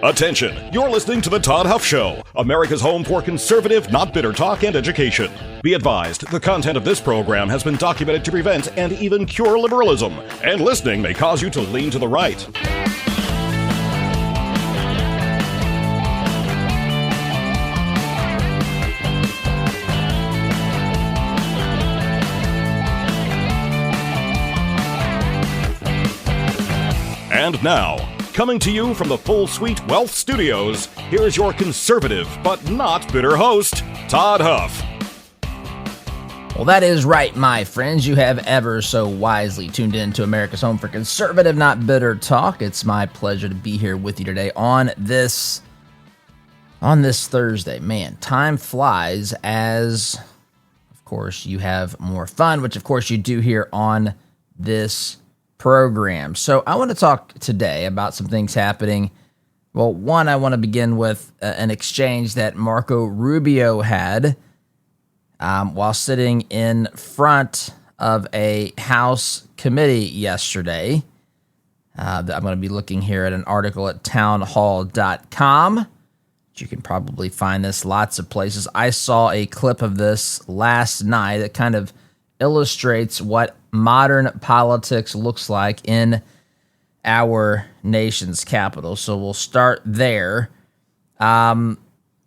Attention, you're listening to The Todd Huff Show, America's home for conservative, not bitter talk and education. Be advised, the content of this program has been documented to prevent and even cure liberalism, and listening may cause you to lean to the right. And now, coming to you from the Full Suite Wealth Studios, here's your conservative but not bitter host, Todd Huff. Well, that is right, my friends. You have ever so wisely tuned in to America's home for conservative, not bitter talk. It's my pleasure to be here with you today on this Thursday. Man, time flies as, of course, you have more fun, which, of course, you do here on this program. So I want to talk today about some things happening. Well, one, I want to begin with an exchange that Marco Rubio had while sitting in front of a House committee yesterday. I'm going to be looking here at an article at townhall.com. You can probably find this lots of places. I saw a clip of this last night that kind of illustrates what modern politics looks like in our nation's capital. So we'll start there. And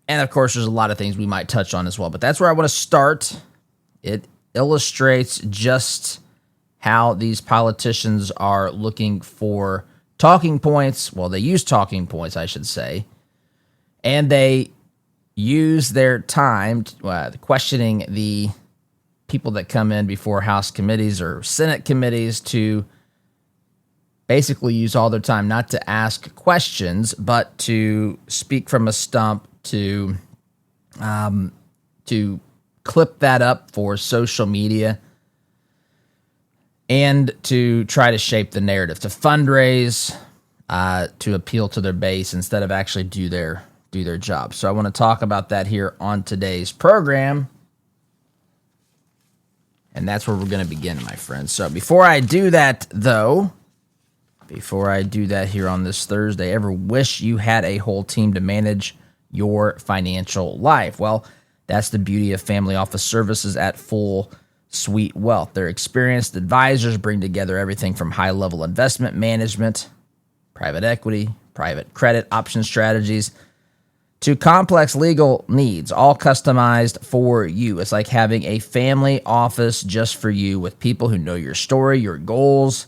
of course, there's a lot of things we might touch on as well, but that's where I want to start. It illustrates just how these politicians are looking for talking points. Well, they use talking points, I should say, and they use their time questioning the people that come in before House committees or Senate committees to basically use all their time not to ask questions, but to speak from a stump, to clip that up for social media, and to try to shape the narrative, to fundraise, to appeal to their base instead of actually do their job. So I want to talk about that here on today's program. And that's where we're going to begin, my friends. So before I do that, though, here on this Thursday, ever wish you had a whole team to manage your financial life? Well, that's the beauty of family office services at Full Suite Wealth. Their experienced advisors bring together everything from high-level investment management, private equity, private credit option strategies, to complex legal needs, all customized for you. It's like having a family office just for you with people who know your story, your goals,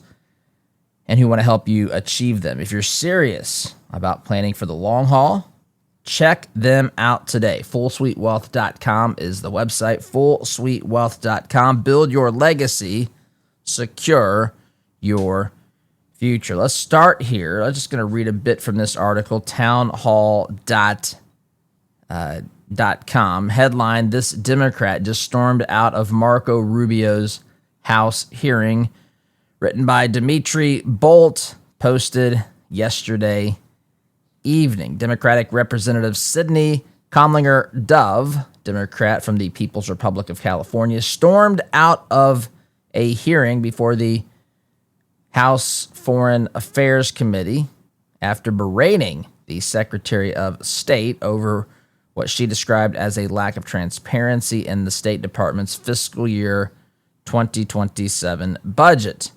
and who want to help you achieve them. If you're serious about planning for the long haul, check them out today. FullSuiteWealth.com is the website. FullSuiteWealth.com. Build your legacy. Secure your future. Let's start here. I'm just going to read a bit from this article, townhall.com. Headline, this Democrat just stormed out of Marco Rubio's House hearing. Written by Dimitri Bolt, posted yesterday evening. Democratic Representative Sidney Comlinger Dove, Democrat from the People's Republic of California, stormed out of a hearing before the House Foreign Affairs Committee after berating the Secretary of State over what she described as a lack of transparency in the State Department's fiscal year 2027 budget.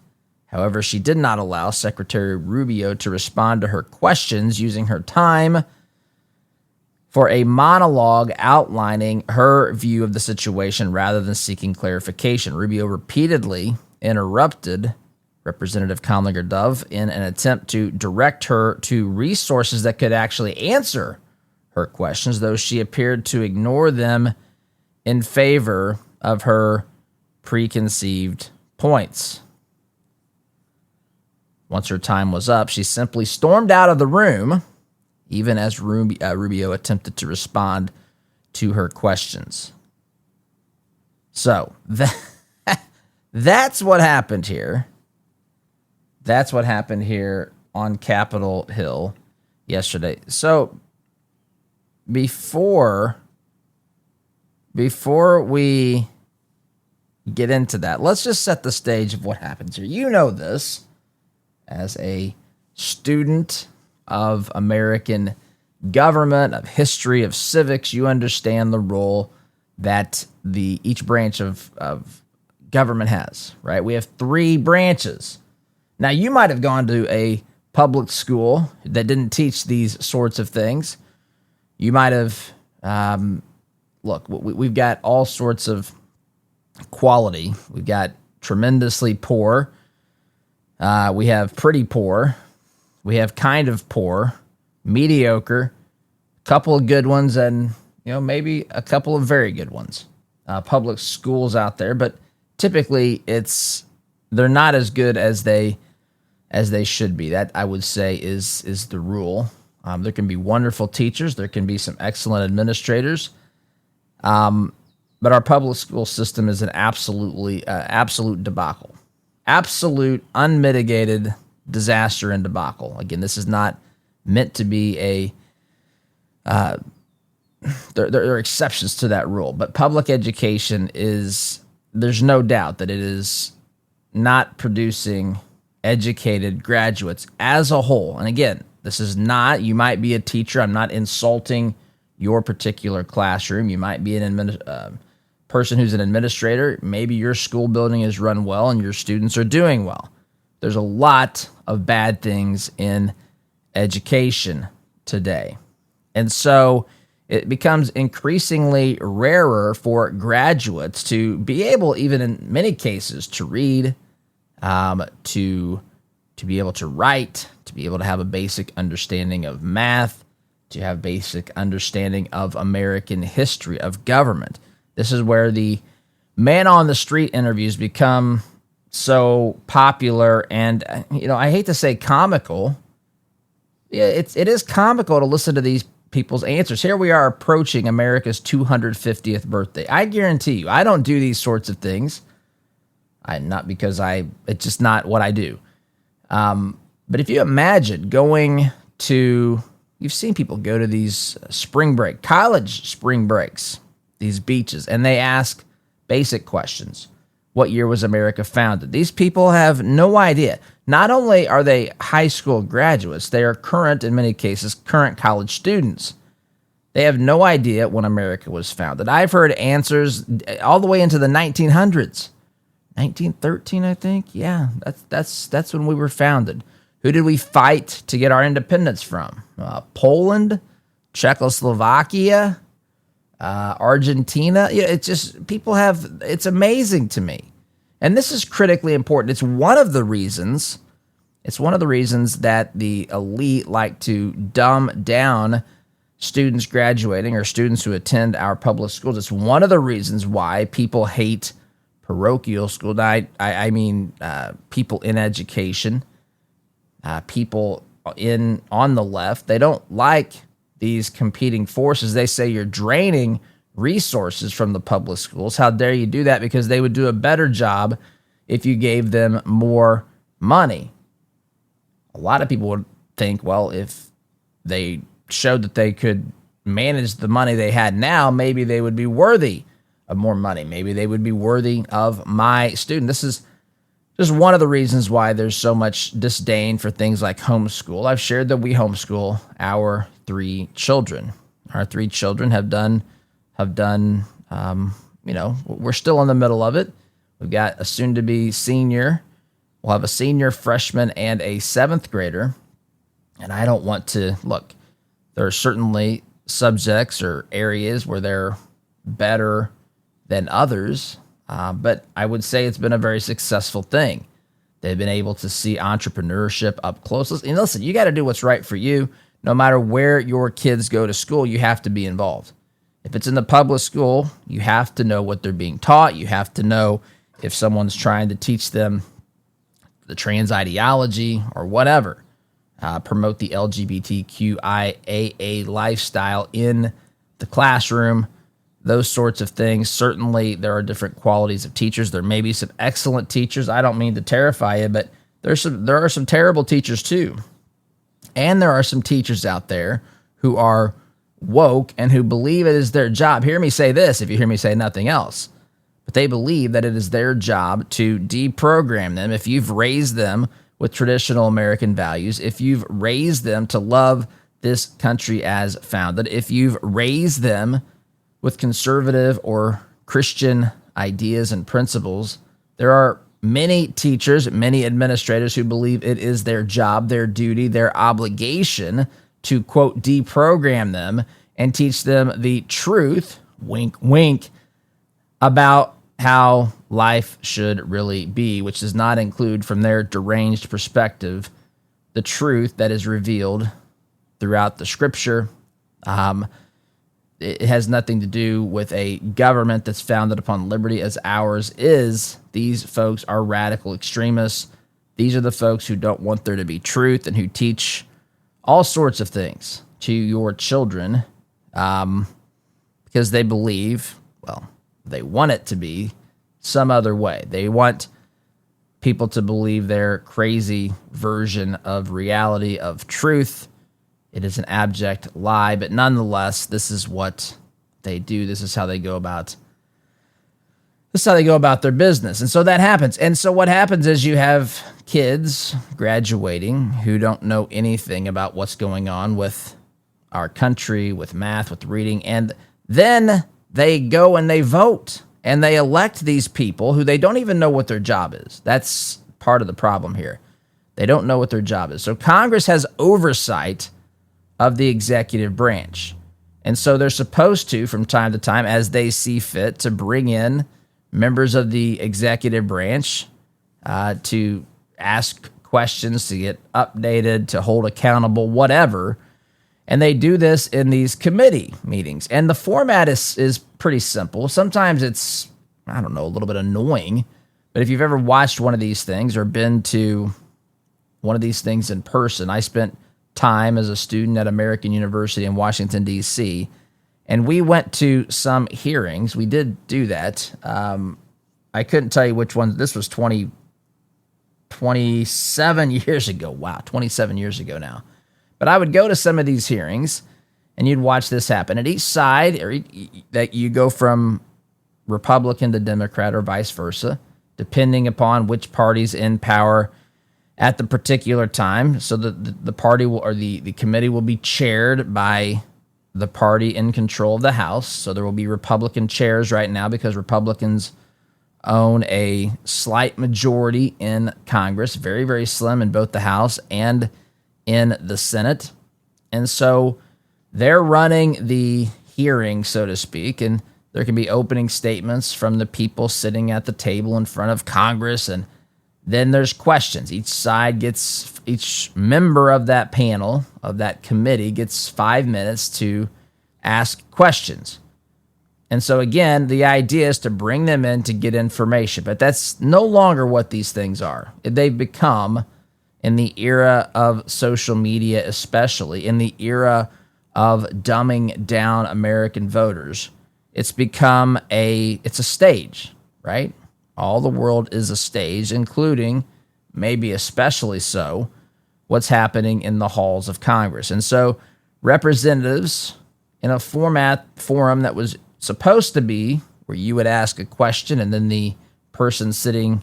However, she did not allow Secretary Rubio to respond to her questions, using her time for a monologue outlining her view of the situation rather than seeking clarification. Rubio repeatedly interrupted Representative Comlinger Dove in an attempt to direct her to resources that could actually answer her questions, though she appeared to ignore them in favor of her preconceived points. Once her time was up, she simply stormed out of the room, even as Rubio attempted to respond to her questions. So, that's what happened here. That's what happened here on Capitol Hill yesterday. So, before we get into that, let's just set the stage of what happens here. You know this as a student of American government, of history, of civics, you understand the role that each branch of government has, right? We have three branches. Now, you might have gone to a public school that didn't teach these sorts of things. You might have, we've got all sorts of quality. We've got tremendously poor. We have pretty poor. We have kind of poor, mediocre, a couple of good ones, and maybe a couple of very good ones. Public schools out there, but typically they're not as good as they should be. That, I would say, is the rule. There can be wonderful teachers. There can be some excellent administrators. But our public school system is an absolute debacle. Absolute, unmitigated disaster and debacle. Again, this is not meant to be there are exceptions to that rule, but public education there's no doubt that it is not producing educated graduates as a whole. And again, this is not, you might be a teacher. I'm not insulting your particular classroom. You might be an person who's an administrator. Maybe your school building is run well and your students are doing well. There's a lot of bad things in education today. And so it becomes increasingly rarer for graduates to be able, even in many cases, to read, to be able to write, to be able to have a basic understanding of math, to have basic understanding of American history, of government. This is where the man on the street interviews become so popular and, I hate to say comical. Yeah, it is comical to listen to these people's answers. Here we are approaching America's 250th birthday. I guarantee you, I don't do these sorts of things. Not because it's just not what I do. But if you imagine going to, you've seen people go to these college spring breaks, these beaches, and they ask basic questions. What year was America founded? These people have no idea. Not only are they high school graduates, they are in many cases, current college students. They have no idea when America was founded. I've heard answers all the way into the 1900s. 1913, I think. Yeah, that's when we were founded. Who did we fight to get our independence from? Poland, Czechoslovakia, Argentina. It's just, it's amazing to me. And this is critically important. It's one of the reasons that the elite like to dumb down students graduating or students who attend our public schools. It's one of the reasons why people hate parochial school. I mean people in education, people on the left. They don't like these competing forces. They say you're draining resources from the public schools. How dare you do that? Because they would do a better job if you gave them more money. A lot of people would think, well, if they showed that they could manage the money they had now, maybe they would be worthy of more money. Maybe they would be worthy of my student. This is just one of the reasons why there's so much disdain for things like homeschool. I've shared that we homeschool our three children. Our three children have done, we're still in the middle of it. We've got a soon-to-be senior. We'll have a senior, freshman, and a seventh grader. And I don't want to, there are certainly subjects or areas where they're better than others, but I would say it's been a very successful thing. They've been able to see entrepreneurship up close. And listen, you got to do what's right for you. No matter where your kids go to school, you have to be involved. If it's in the public school, you have to know what they're being taught. You have to know if someone's trying to teach them the trans ideology or whatever, promote the LGBTQIAA lifestyle in the classroom, those sorts of things. Certainly, there are different qualities of teachers. There may be some excellent teachers. I don't mean to terrify you, but there are some terrible teachers too. And there are some teachers out there who are woke and who believe it is their job. Hear me say this if you hear me say nothing else. But they believe that it is their job to deprogram them. If you've raised them with traditional American values, if you've raised them to love this country as founded, if you've raised them with conservative or Christian ideas and principles, there are many teachers, many administrators who believe it is their job, their duty, their obligation to, quote, deprogram them and teach them the truth, wink, wink, about how life should really be, which does not include, from their deranged perspective, the truth that is revealed throughout the scripture. It has nothing to do with a government that's founded upon liberty as ours is. These folks are radical extremists. These are the folks who don't want there to be truth and who teach all sorts of things to your children because they believe, well, they want it to be some other way. They want people to believe their crazy version of reality, of truth. It is an abject lie, but nonetheless, this is what they do. This is how they go about. This is how they go about their business. And so that happens. And so what happens is you have kids graduating who don't know anything about what's going on with our country, with math, with reading, and then they go and they vote and they elect these people who they don't even know what their job is. That's part of the problem here. They don't know what their job is. So Congress has oversight of the executive branch. And so they're supposed to, from time to time, as they see fit, to bring in members of the executive branch to ask questions, to get updated, to hold accountable, whatever. And they do this in these committee meetings. And the format is pretty simple. Sometimes it's, I don't know, a little bit annoying. But if you've ever watched one of these things or been to one of these things in person, I spent time as a student at American University in Washington, D.C., and we went to some hearings. We did do that. I couldn't tell you which one. This was 27 years ago. Wow, 27 years ago now. But I would go to some of these hearings, and you'd watch this happen. At each side, that you go from Republican to Democrat or vice versa, depending upon which party's in power at the particular time. So the party will, or the committee will be chaired by the party in control of the House. So there will be Republican chairs right now because Republicans own a slight majority in Congress, very, very slim in both the House and in the Senate. And so they're running the hearing, so to speak, and there can be opening statements from the people sitting at the table in front of Congress, and then there's questions. Each member of that panel, of that committee, gets 5 minutes to ask questions. And so again, the idea is to bring them in to get information, but that's no longer what these things are. They've become, in the era of social media especially, in the era of dumbing down American voters, it's become it's a stage, right? All the world is a stage, including, maybe especially so, what's happening in the halls of Congress. And so representatives, in a forum that was supposed to be where you would ask a question and then the person sitting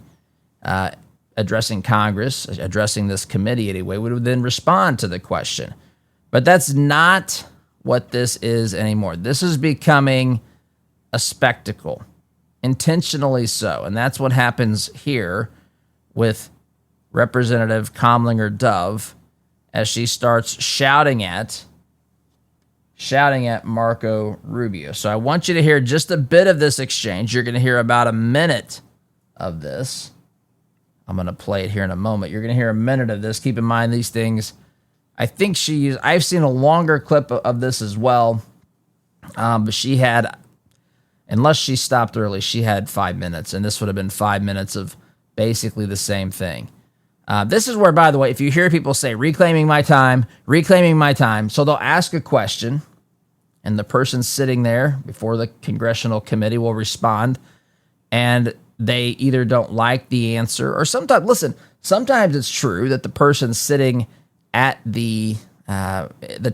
addressing Congress, addressing this committee anyway, would then respond to the question. But that's not what this is anymore. This is becoming a spectacle, intentionally so. And that's what happens here with Representative Comlinger Dove as she starts shouting at Marco Rubio. So I want you to hear just a bit of this exchange. You're going to hear about a minute of this. I'm going to play it here in a moment. You're going to hear a minute of this. Keep in mind these things. I've seen a longer clip of this as well. But she had, unless she stopped early, she had 5 minutes. And this would have been 5 minutes of basically the same thing. This is where, by the way, if you hear people say, reclaiming my time, so they'll ask a question, and the person sitting there before the Congressional committee will respond, and they either don't like the answer, or sometimes it's true that the person sitting at the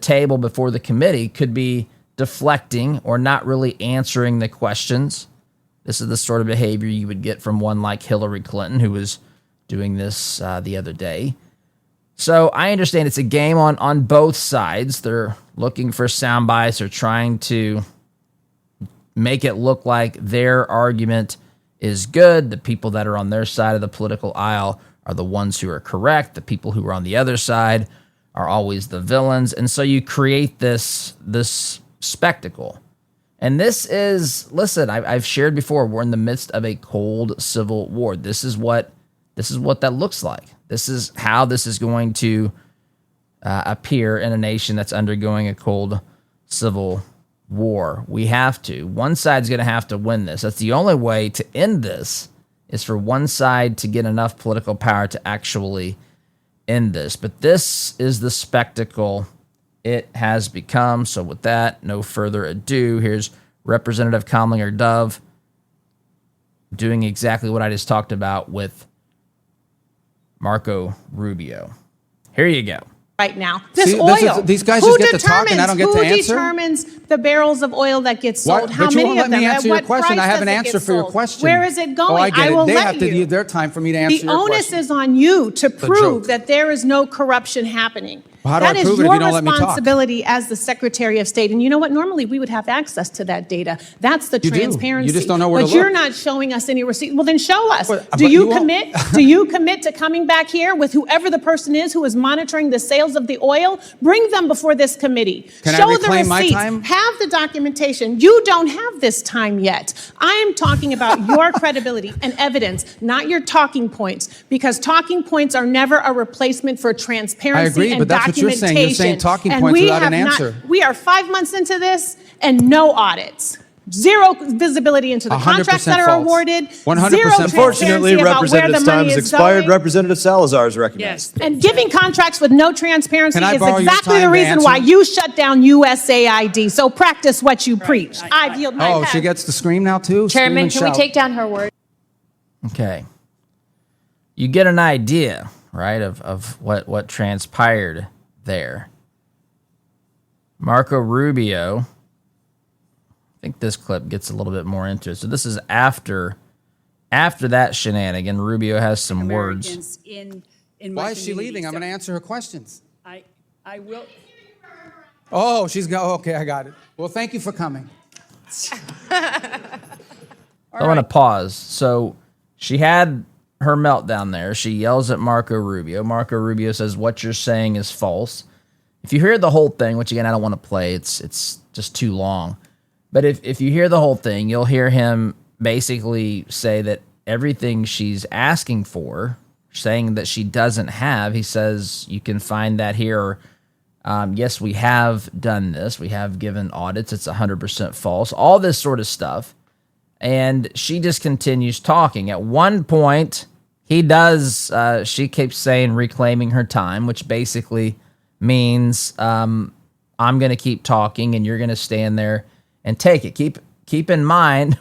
table before the committee could be deflecting or not really answering the questions. This is the sort of behavior you would get from one like Hillary Clinton, who was doing this the other day. So I understand it's a game on both sides. They're looking for sound bites. They're trying to make it look like their argument is good. The people that are on their side of the political aisle are the ones who are correct. The people who are on the other side are always the villains. And so you create this spectacle. And this is, listen, I've shared before, we're in the midst of a cold civil war. This is what that looks like. This is how this is going to appear in a nation that's undergoing a cold civil war. We have to. One side's going to have to win this. That's the only way to end this, is for one side to get enough political power to actually end this. But this is the spectacle it has become. So with that, no further ado, here's Representative Kamlinger Dove doing exactly what I just talked about with Marco Rubio. Here you go. Right now, oil. These guys just get to talk and I don't get to answer? Who determines the barrels of oil that get sold? How but you many won't of let them? me answer At your question. I have an answer for your sold? question. Where is it going? Oh, I get will it. They let have to you. use their time for me to answer your question. The onus is on you to prove joke. that there is no corruption happening. Well, how do I That is prove it if your you don't let me talk? responsibility as the Secretary of State. And you know what? Normally we would have access to that data. That's the You do. transparency. You just don't know where to But you're look. not showing us any receipt. Well, then show us. But Do you you won't. commit? Do you commit to coming back here with whoever the person is who is monitoring the sales of the oil? Bring them before this committee. Can I Show the reclaim my receipts. time? Have the documentation. You don't have this time yet. I am talking about your credibility and evidence, not your talking points, because talking points are never a replacement for transparency I agree, and but that's what you're documentation. saying. You're saying talking And points we without have an not- answer. We are 5 months into this and no audits. Zero visibility into the 100% contracts that are false. awarded. 100% Zero false. Unfortunately, transparency about where the Representative's money time has is expired. going. Representative Salazar is recognized. And giving contracts with no transparency Can I is borrow your exactly time the to reason answer? why you shut down USAID. So practice what you preach. I yield my Oh, pass. she gets to scream now too? Scream Chairman, and can we shout. take down her word? Okay. You get an idea, right, of what transpired there. Marco Rubio, I think this clip gets a little bit more into it. So this is after that shenanigan. Rubio has some words. Americans in Why is my she leaving? community. I'm going to answer her questions. I will. Oh, she's going. Okay, I got it. Well, thank you for coming. I want to pause. So she had her meltdown there. She yells at Marco Rubio. Marco Rubio says, "What you're saying is false." If you hear the whole thing, which again I don't want to play, it's just too long. But if you hear the whole thing, you'll hear him basically say that everything she's asking for, saying that she doesn't have, he says you can find that here. Yes, we have done this. We have given audits. It's 100% false. All this sort of stuff. And she just continues talking. At one point, he does, she keeps saying reclaiming her time, which basically means I'm going to keep talking and you're going to stand there and take it. Keep in mind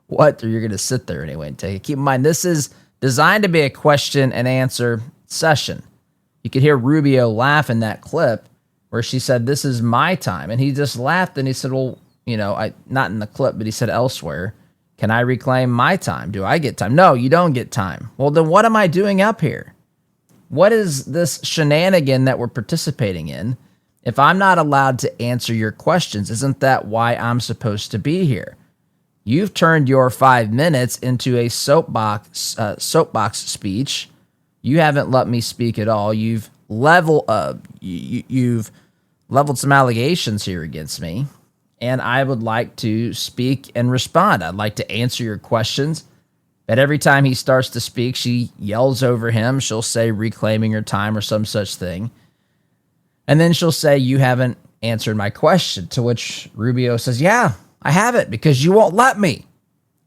what, or you're going to sit there anyway and take it. Keep in mind, this is designed to be a question and answer session. You could hear Rubio laugh in that clip where she said, "This is my time." And he just laughed and he said, "Well, not in the clip, but he said elsewhere, can I reclaim my time? Do I get time?" "No, you don't get time." "Well, then what am I doing up here? What is this shenanigan that we're participating in? If I'm not allowed to answer your questions, isn't that why I'm supposed to be here? You've turned your 5 minutes into a soapbox speech. You haven't let me speak at all. You've leveled some allegations here against me, and I would like to speak and respond. I'd like to answer your questions." But every time he starts to speak, she yells over him. She'll say reclaiming her time or some such thing. And then she'll say, "You haven't answered my question," to which Rubio says, "Yeah, I haven't because you won't let me."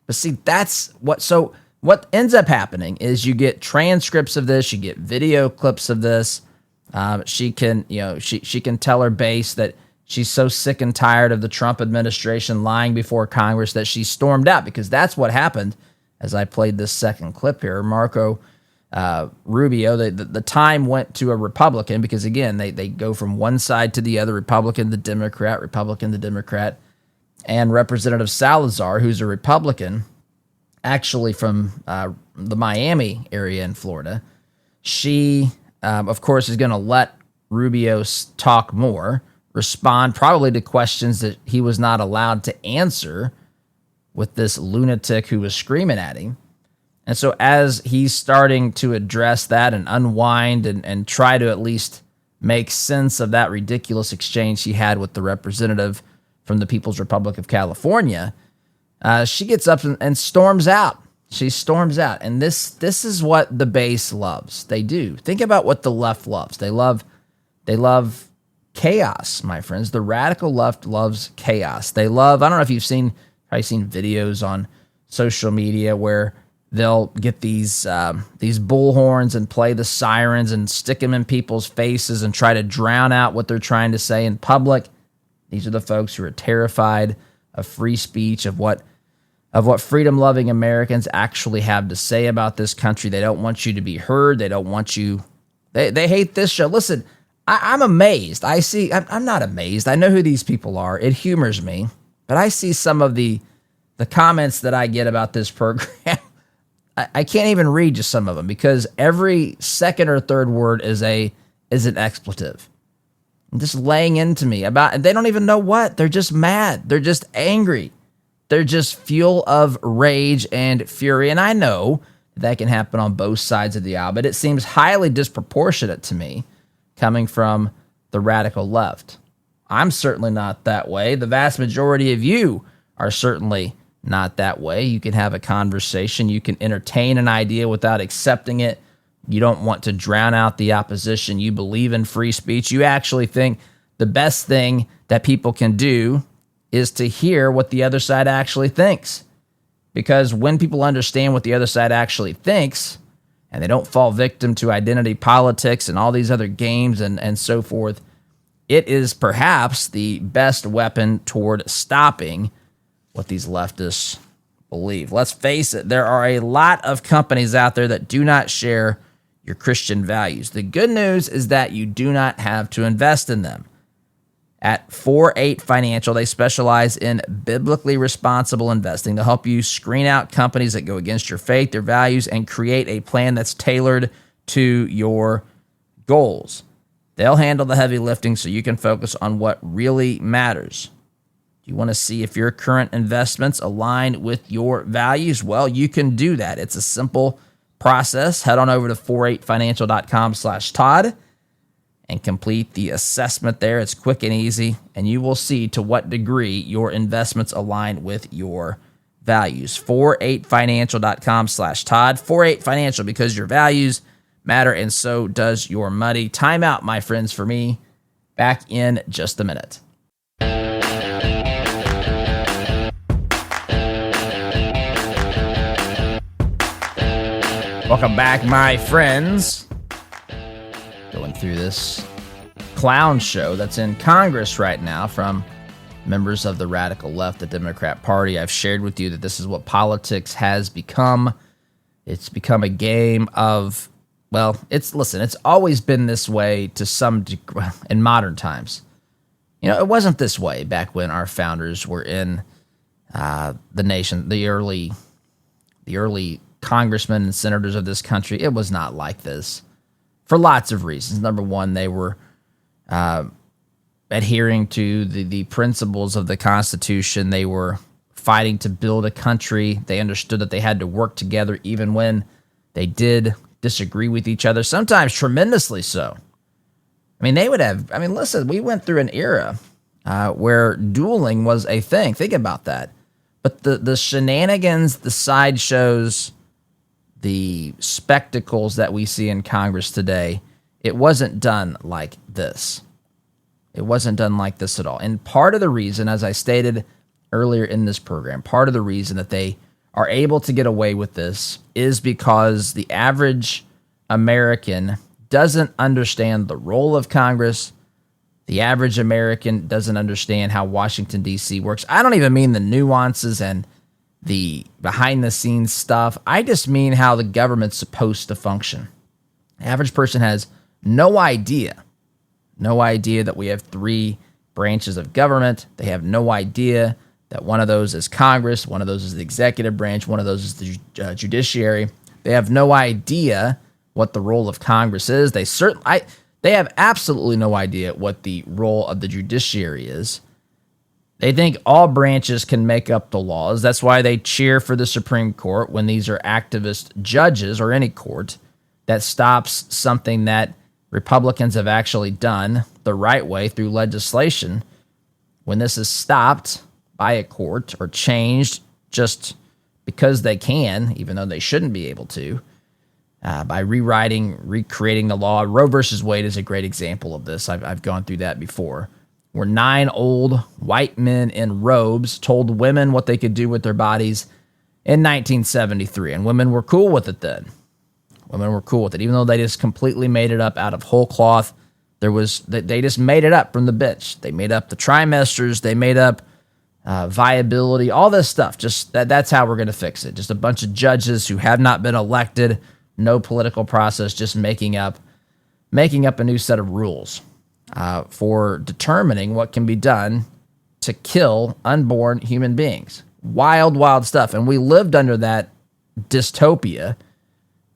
But see, that's what ends up happening is you get transcripts of this, you get video clips of this. She can tell her base that she's so sick and tired of the Trump administration lying before Congress that she stormed out, because that's what happened. As I played this second clip here, Marco Rubio, the time went to a Republican because, again, they go from one side to the other, Republican to Democrat, and Representative Salazar, who's a Republican, actually from the Miami area in Florida. She, of course, is going to let Rubio talk more, respond probably to questions that he was not allowed to answer with this lunatic who was screaming at him. And so as he's starting to address that and unwind and try to at least make sense of that ridiculous exchange he had with the representative from the People's Republic of California, she gets up and storms out. She storms out. And this is what the base loves. They do. Think about what the left loves. They love chaos, my friends. The radical left loves chaos. They love, I don't know if you've probably seen videos on social media where they'll get these bullhorns and play the sirens and stick them in people's faces and try to drown out what they're trying to say in public. These are the folks who are terrified of free speech, of what freedom-loving Americans actually have to say about this country. They don't want you to be heard. They don't want you. They hate this show. Listen, I'm amazed. I'm not amazed. I know who these people are. It humors me. But I see some of the comments that I get about this program. I can't even read just some of them because every second or third word is an expletive. Just laying into me about, they don't even know what. They're just mad. They're just angry. They're just fuel of rage and fury. And I know that can happen on both sides of the aisle, but it seems highly disproportionate to me coming from the radical left. I'm certainly not that way. The vast majority of you are certainly not that way. You can have a conversation. You can entertain an idea without accepting it. You don't want to drown out the opposition. You believe in free speech. You actually think the best thing that people can do is to hear what the other side actually thinks. Because when people understand what the other side actually thinks, and they don't fall victim to identity politics and all these other games and so forth, it is perhaps the best weapon toward stopping what these leftists believe. Let's face it, there are a lot of companies out there that do not share your Christian values. The good news is that you do not have to invest in them. At 4-8 Financial, they specialize in biblically responsible investing. They'll help you screen out companies that go against your faith, your values, and create a plan that's tailored to your goals. They'll handle the heavy lifting so you can focus on what really matters. Do you want to see if your current investments align with your values? Well, you can do that. It's a simple process. Head on over to 48financial.com/Todd and complete the assessment there. It's quick and easy, and you will see to what degree your investments align with your values. 48financial.com/Todd. 48 Financial, because your values matter and so does your money. Time out, my friends, for me. Back in just a minute. Welcome back, my friends. Going through this clown show that's in Congress right now from members of the radical left, the Democrat Party. I've shared with you that this is what politics has become. It's become a game of, well, it's always been this way to some degree in modern times. You know, it wasn't this way back when our founders were in the nation, the early congressmen and senators of this country. It was not like this for lots of reasons. Number one, they were adhering to the principles of the Constitution. They were fighting to build a country. They understood that they had to work together even when they did disagree with each other, sometimes tremendously so. Listen, we went through an era where dueling was a thing. Think about that. But the shenanigans, the sideshows, the spectacles that we see in Congress today, it wasn't done like this. It wasn't done like this at all. And part of the reason, as I stated earlier in this program, part of the reason that they are able to get away with this is because the average American doesn't understand the role of Congress. The average American doesn't understand how Washington, D.C. works. I don't even mean the nuances and the behind-the-scenes stuff. I just mean how the government's supposed to function. The average person has no idea that we have three branches of government. They have no idea that one of those is Congress, one of those is the executive branch, one of those is the judiciary. They have no idea what the role of Congress is. They have absolutely no idea what the role of the judiciary is. They think all branches can make up the laws. That's why they cheer for the Supreme Court when these are activist judges, or any court that stops something that Republicans have actually done the right way through legislation. When this is stopped by a court or changed just because they can, even though they shouldn't be able to, by recreating the law. Roe versus Wade is a great example of this. I've gone through that before, where 9 old white men in robes told women what they could do with their bodies in 1973, and women were cool with it then. Women were cool with it, even though they just completely made it up out of whole cloth. They just made it up from the bench. They made up the trimesters. They made up viability, all this stuff. Just that's how we're going to fix it. Just a bunch of judges who have not been elected, no political process, just making up a new set of rules for determining what can be done to kill unborn human beings. Wild, wild stuff. And we lived under that dystopia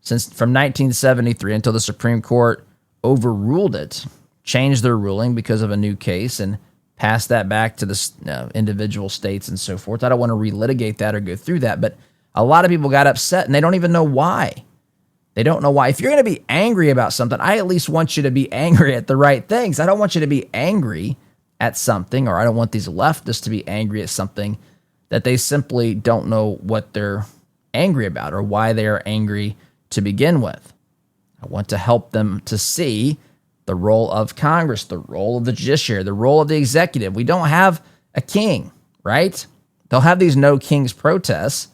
from 1973 until the Supreme Court overruled it, changed their ruling because of a new case, and passed that back to the individual states and so forth. I don't want to relitigate that or go through that, but a lot of people got upset, and they don't even know why. They don't know why. If you're going to be angry about something, I at least want you to be angry at the right things. I don't want you to be angry at something, or I don't want these leftists to be angry at something that they simply don't know what they're angry about or why they are angry to begin with. I want to help them to see the role of Congress, the role of the judiciary, the role of the executive. We don't have a king, right? They'll have these no kings protests,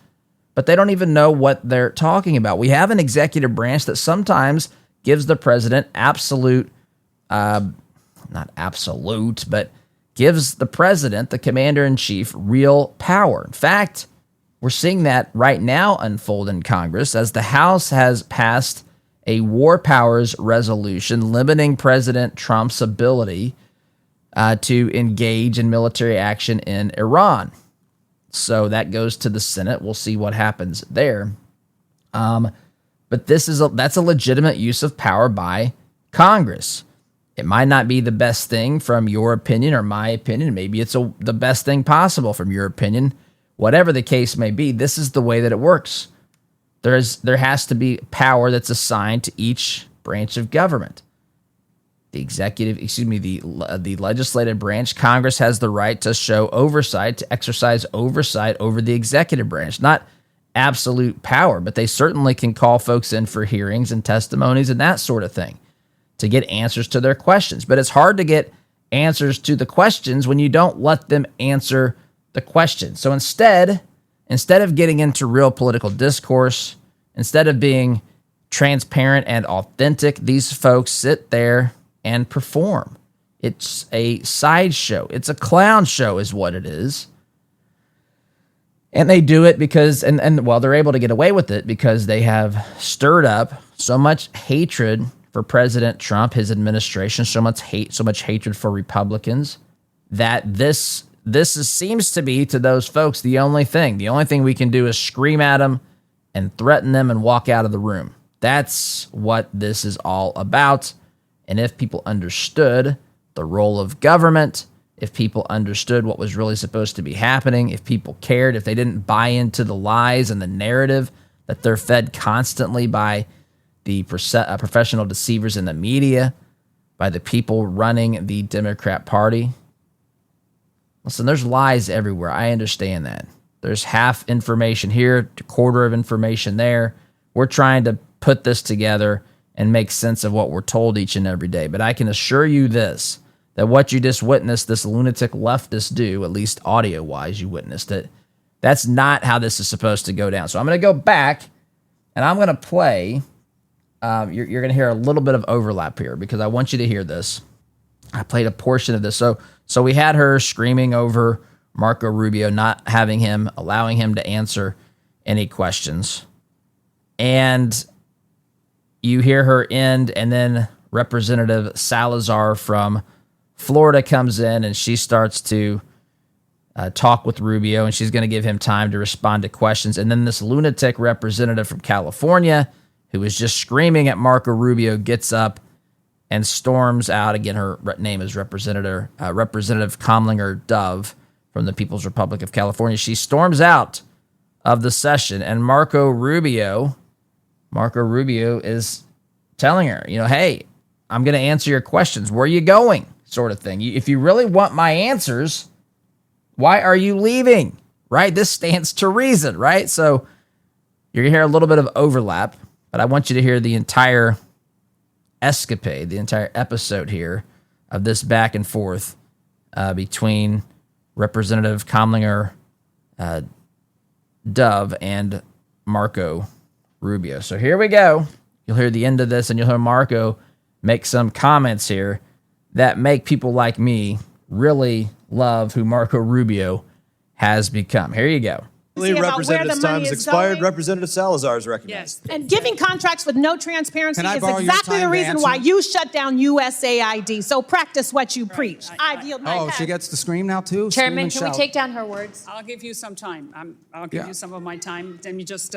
but they don't even know what they're talking about. We have an executive branch that sometimes gives the president not absolute, but gives the president, the commander-in-chief, real power. In fact, we're seeing that right now unfold in Congress as the House has passed a war powers resolution limiting President Trump's ability to engage in military action in Iran. So that goes to the Senate. We'll see what happens there. But that's a legitimate use of power by Congress. It might not be the best thing from your opinion or my opinion. Maybe it's the best thing possible from your opinion. Whatever the case may be, this is the way that it works. There has to be power that's assigned to each branch of government. The legislative branch, Congress has the right to exercise oversight over the executive branch. Not absolute power, but they certainly can call folks in for hearings and testimonies and that sort of thing to get answers to their questions. But it's hard to get answers to the questions when you don't let them answer the question. So instead of getting into real political discourse, instead of being transparent and authentic, these folks sit there and perform. It's a sideshow. It's a clown show is what it is. And they do it because, they're able to get away with it because they have stirred up so much hatred for President Trump, his administration, so much hatred for Republicans, that this seems to be, to those folks, the only thing. The only thing we can do is scream at them and threaten them and walk out of the room. That's what this is all about. And if people understood the role of government, if people understood what was really supposed to be happening, if people cared, if they didn't buy into the lies and the narrative that they're fed constantly by the professional deceivers in the media, by the people running the Democrat Party. Listen, there's lies everywhere. I understand that. There's half information here, a quarter of information there. We're trying to put this together and make sense of what we're told each and every day. But I can assure you this, that what you just witnessed this lunatic leftist do, at least audio-wise, you witnessed it, that's not how this is supposed to go down. So I'm going to go back, and I'm going to play. You're going to hear a little bit of overlap here because I want you to hear this. I played a portion of this. So we had her screaming over Marco Rubio, not allowing him to answer any questions. And you hear her end, and then Representative Salazar from Florida comes in, and she starts to talk with Rubio, and she's going to give him time to respond to questions. And then this lunatic representative from California, who was just screaming at Marco Rubio, gets up and storms out. Again, her name is Representative Comlinger Dove from the People's Republic of California. She storms out of the session, and Marco Rubio is telling her, hey, I'm going to answer your questions. Where are you going? Sort of thing. If you really want my answers, why are you leaving? Right? This stands to reason, right? So you're going to hear a little bit of overlap, but I want you to hear the entire escapade, the entire episode here of this back and forth between Representative Comlinger Dove and Marco Rubio. So here we go. You'll hear the end of this, and you'll hear Marco make some comments here that make people like me really love who Marco Rubio has become. Here you go. Representative's time has expired. Going. Representative Salazar is recognized. Yes. And giving contracts with no transparency Can I is borrow your exactly time the to reason answer? why you shut down USAID. So practice what you preach. I yield my Oh, time. she gets to scream now too? Scream Chairman, and can we shout. take down her words? I'll give you some time. I'll give Yeah. you some of my time. Let me just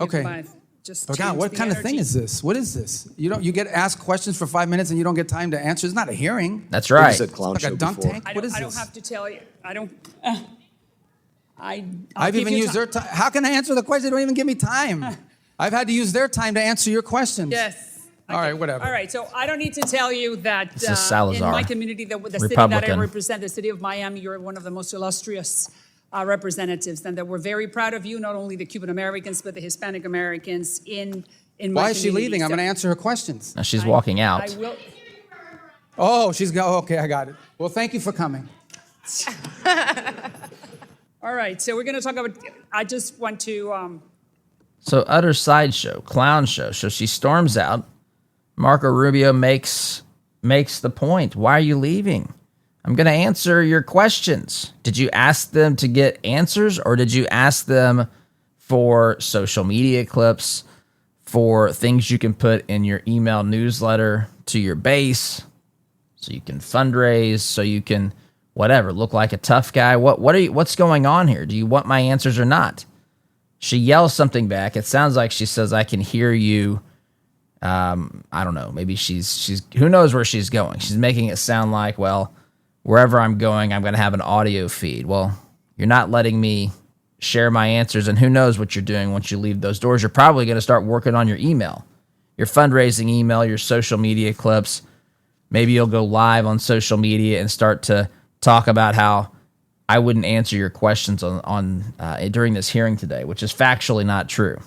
Okay. just Oh God, change what the kind of energy. thing is this? What is this? You get asked questions for 5 minutes and you don't get time to answer. It's not a hearing. That's You right. said clown Like show a dunk before. tank. I What don't, is I don't this? have to tell you. I don't. I'll I've give even you used time. their time. How can I answer the question? They don't even give me time. I've had to use their time to answer your questions. Yes. All right, whatever. All right, so I don't need to tell you that This is Salazar, in my community, the city that I Republican. represent, the city of Miami, you're one of the most illustrious representatives, and that we're very proud of you, not only the Cuban Americans, but the Hispanic Americans in my Why is she community. leaving? I'm So going to answer her questions. Now she's walking out. I will. Oh, she's go. Okay, I got it. Well, thank you for coming. All right, so we're going to talk about, I just want to, So utter sideshow, clown show. So she storms out. Marco Rubio makes the point. Why are you leaving? I'm going to answer your questions. Did you ask them to get answers, or did you ask them for social media clips, for things you can put in your email newsletter to your base, so you can fundraise, so you can whatever, look like a tough guy? What's going on here? Do you want my answers or not? She yells something back. It sounds like she says, I can hear you. I don't know. Maybe she's who knows where she's going. She's making it sound like, well, wherever I'm going, I'm going to have an audio feed. Well, you're not letting me share my answers, and who knows what you're doing once you leave those doors. You're probably going to start working on your email, your fundraising email, your social media clips. Maybe you'll go live on social media and start to talk about how I wouldn't answer your questions on during this hearing today, which is factually not true.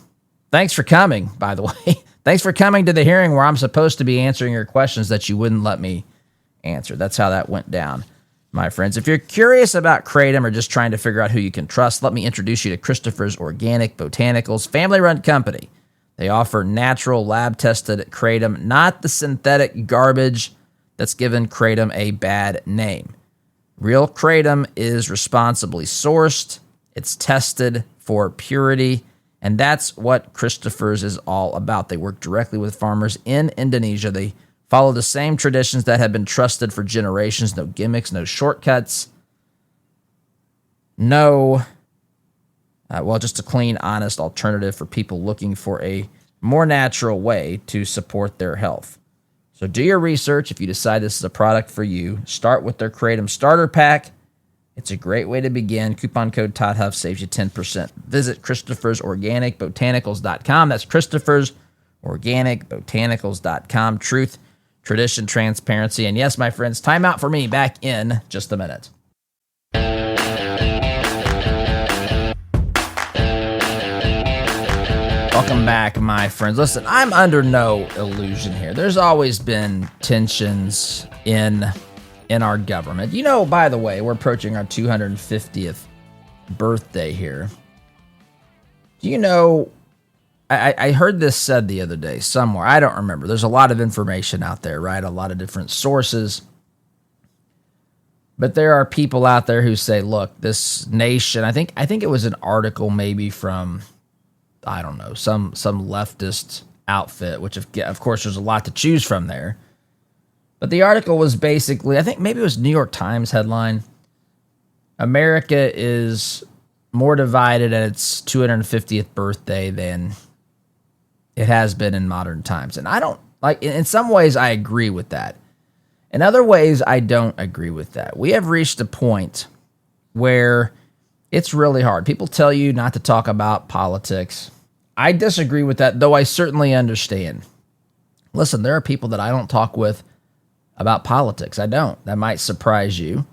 Thanks for coming, by the way. Thanks for coming to the hearing where I'm supposed to be answering your questions that you wouldn't let me answer. That's how that went down, my friends. If you're curious about Kratom or just trying to figure out who you can trust, let me introduce you to Christopher's Organic Botanicals, family-run company. They offer natural, lab-tested Kratom, not the synthetic garbage that's given Kratom a bad name. Real Kratom is responsibly sourced. It's tested for purity. And that's what Christopher's is all about. They work directly with farmers in Indonesia. They follow the same traditions that have been trusted for generations. No gimmicks, no shortcuts. Just a clean, honest alternative for people looking for a more natural way to support their health. So do your research. If you decide this is a product for you, start with their Kratom Starter Pack. It's a great way to begin. Coupon code Todd Huff saves you 10%. Visit Christopher'sOrganicBotanicals.com. That's Christopher'sOrganicBotanicals.com. Truth, tradition, transparency. And yes, my friends, time out for me back in just a minute. Welcome back, my friends. Listen, I'm under no illusion here. There's always been tensions in our government. You know, by the way, we're approaching our 250th birthday here. Do you know, I heard this said the other day somewhere. I don't remember. There's a lot of information out there, right? A lot of different sources. But there are people out there who say, look, this nation, I think it was an article maybe from, I don't know, some leftist outfit, which of course there's a lot to choose from there. But the article was basically, I think maybe it was New York Times headline. America is more divided at its 250th birthday than it has been in modern times. And I don't, like, in some ways I agree with that. In other ways, I don't agree with that. We have reached a point where it's really hard. People tell you not to talk about politics. I disagree with that, though I certainly understand. Listen, there are people that I don't talk with about politics. I don't. That might surprise you.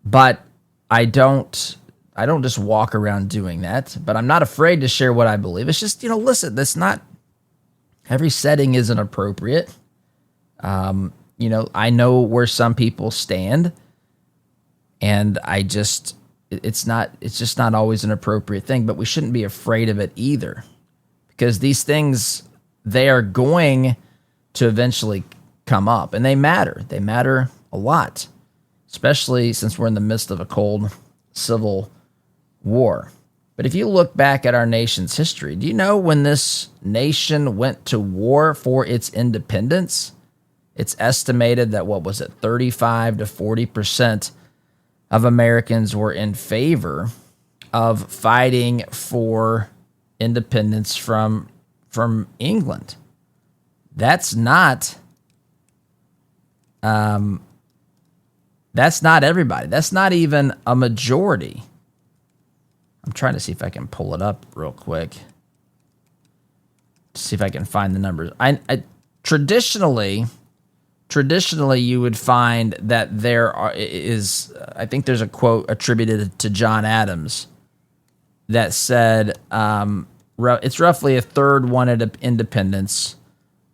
But I don't just walk around doing that. But I'm not afraid to share what I believe. It's just, listen, that's not, every setting isn't appropriate. I know where some people stand, and it's just not always an appropriate thing, but we shouldn't be afraid of it either, because these things, they are going to eventually come up, and they matter. They matter a lot, especially since we're in the midst of a cold civil war. But if you look back at our nation's history, do you know when this nation went to war for its independence? It's estimated that, 35 to 40% of Americans were in favor of fighting for independence from England. That's not everybody. That's not even a majority. I'm trying to see if I can pull it up real quick. See if I can find the numbers. Traditionally, you would find that I think there's a quote attributed to John Adams that said it's roughly a third wanted independence,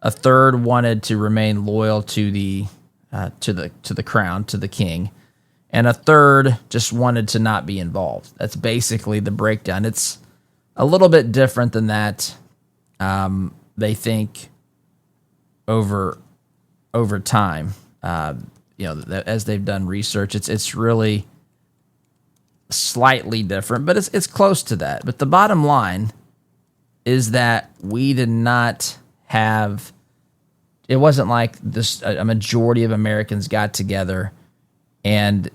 a third wanted to remain loyal to the crown, to the king, and a third just wanted to not be involved. That's basically the breakdown. It's a little bit different than that. They think over time, as they've done research, it's really slightly different, but it's close to that. But the bottom line is that we did not have. It wasn't like this. A majority of Americans got together and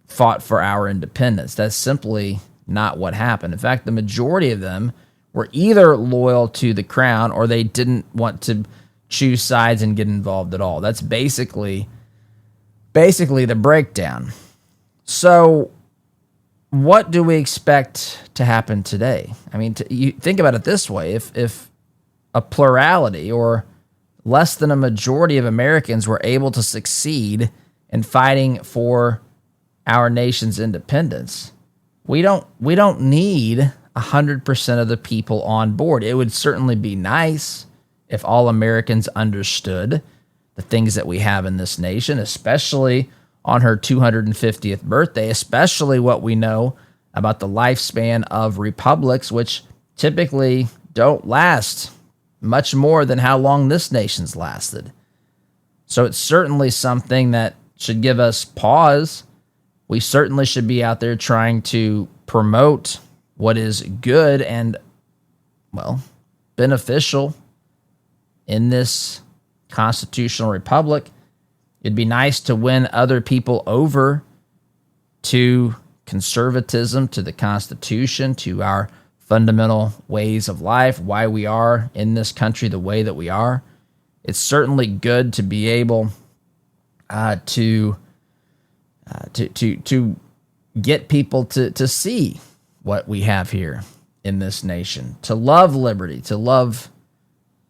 fought for our independence. That's simply not what happened. In fact, the majority of them were either loyal to the crown or they didn't want to choose sides and get involved at all. That's basically the breakdown. So what do we expect to happen today? I mean, you think about it this way. If a plurality or less than a majority of Americans were able to succeed in fighting for our nation's independence, we don't need 100% of the people on board. It would certainly be nice if all Americans understood the things that we have in this nation, especially on her 250th birthday, especially what we know about the lifespan of republics, which typically don't last much more than how long this nation's lasted. So it's certainly something that should give us pause. We certainly should be out there trying to promote what is good and, beneficial in this constitutional republic. It'd be nice to win other people over to conservatism, to the Constitution, to our fundamental ways of life, why we are in this country the way that we are. It's certainly good to be able to get people to see what we have here in this nation, to love liberty, to love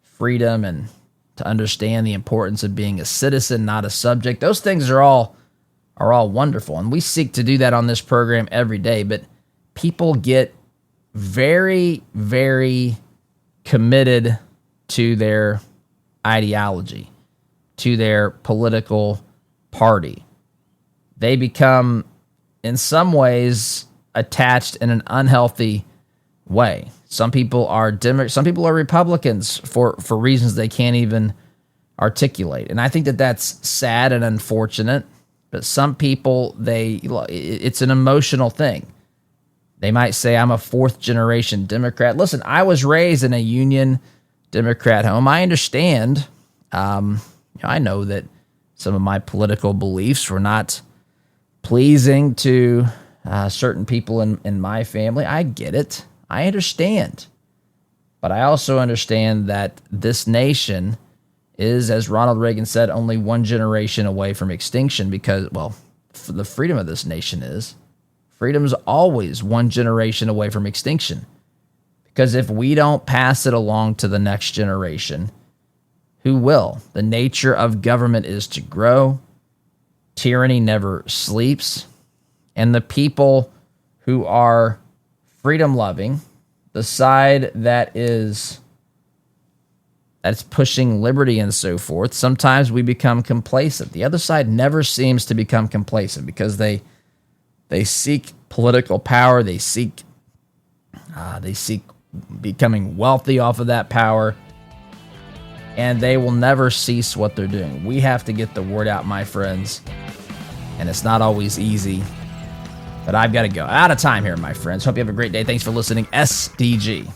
freedom, and to understand the importance of being a citizen, not a subject. Those things are all wonderful, and we seek to do that on this program every day. But people get very, very committed to their ideology, to their political party. They become, in some ways, attached in an unhealthy way. Some people are some people are Republicans for reasons they can't even articulate. And I think that that's sad and unfortunate. But some people, it's an emotional thing. They might say, I'm a fourth generation Democrat. Listen, I was raised in a Union Democrat home. I understand. I know that some of my political beliefs were not pleasing to certain people in my family. I get it. I understand. But I also understand that this nation is, as Ronald Reagan said, only one generation away from extinction because, well, the freedom of this nation is. Freedom is always one generation away from extinction. Because if we don't pass it along to the next generation, who will? The nature of government is to grow. Tyranny never sleeps. And the people who are freedom-loving, the side that's pushing liberty and so forth, sometimes we become complacent. The other side never seems to become complacent because they seek political power. They seek becoming wealthy off of that power, and they will never cease what they're doing. We have to get the word out, my friends, and it's not always easy, but I've got to go. Out of time here, my friends. Hope you have a great day. Thanks for listening. SDG.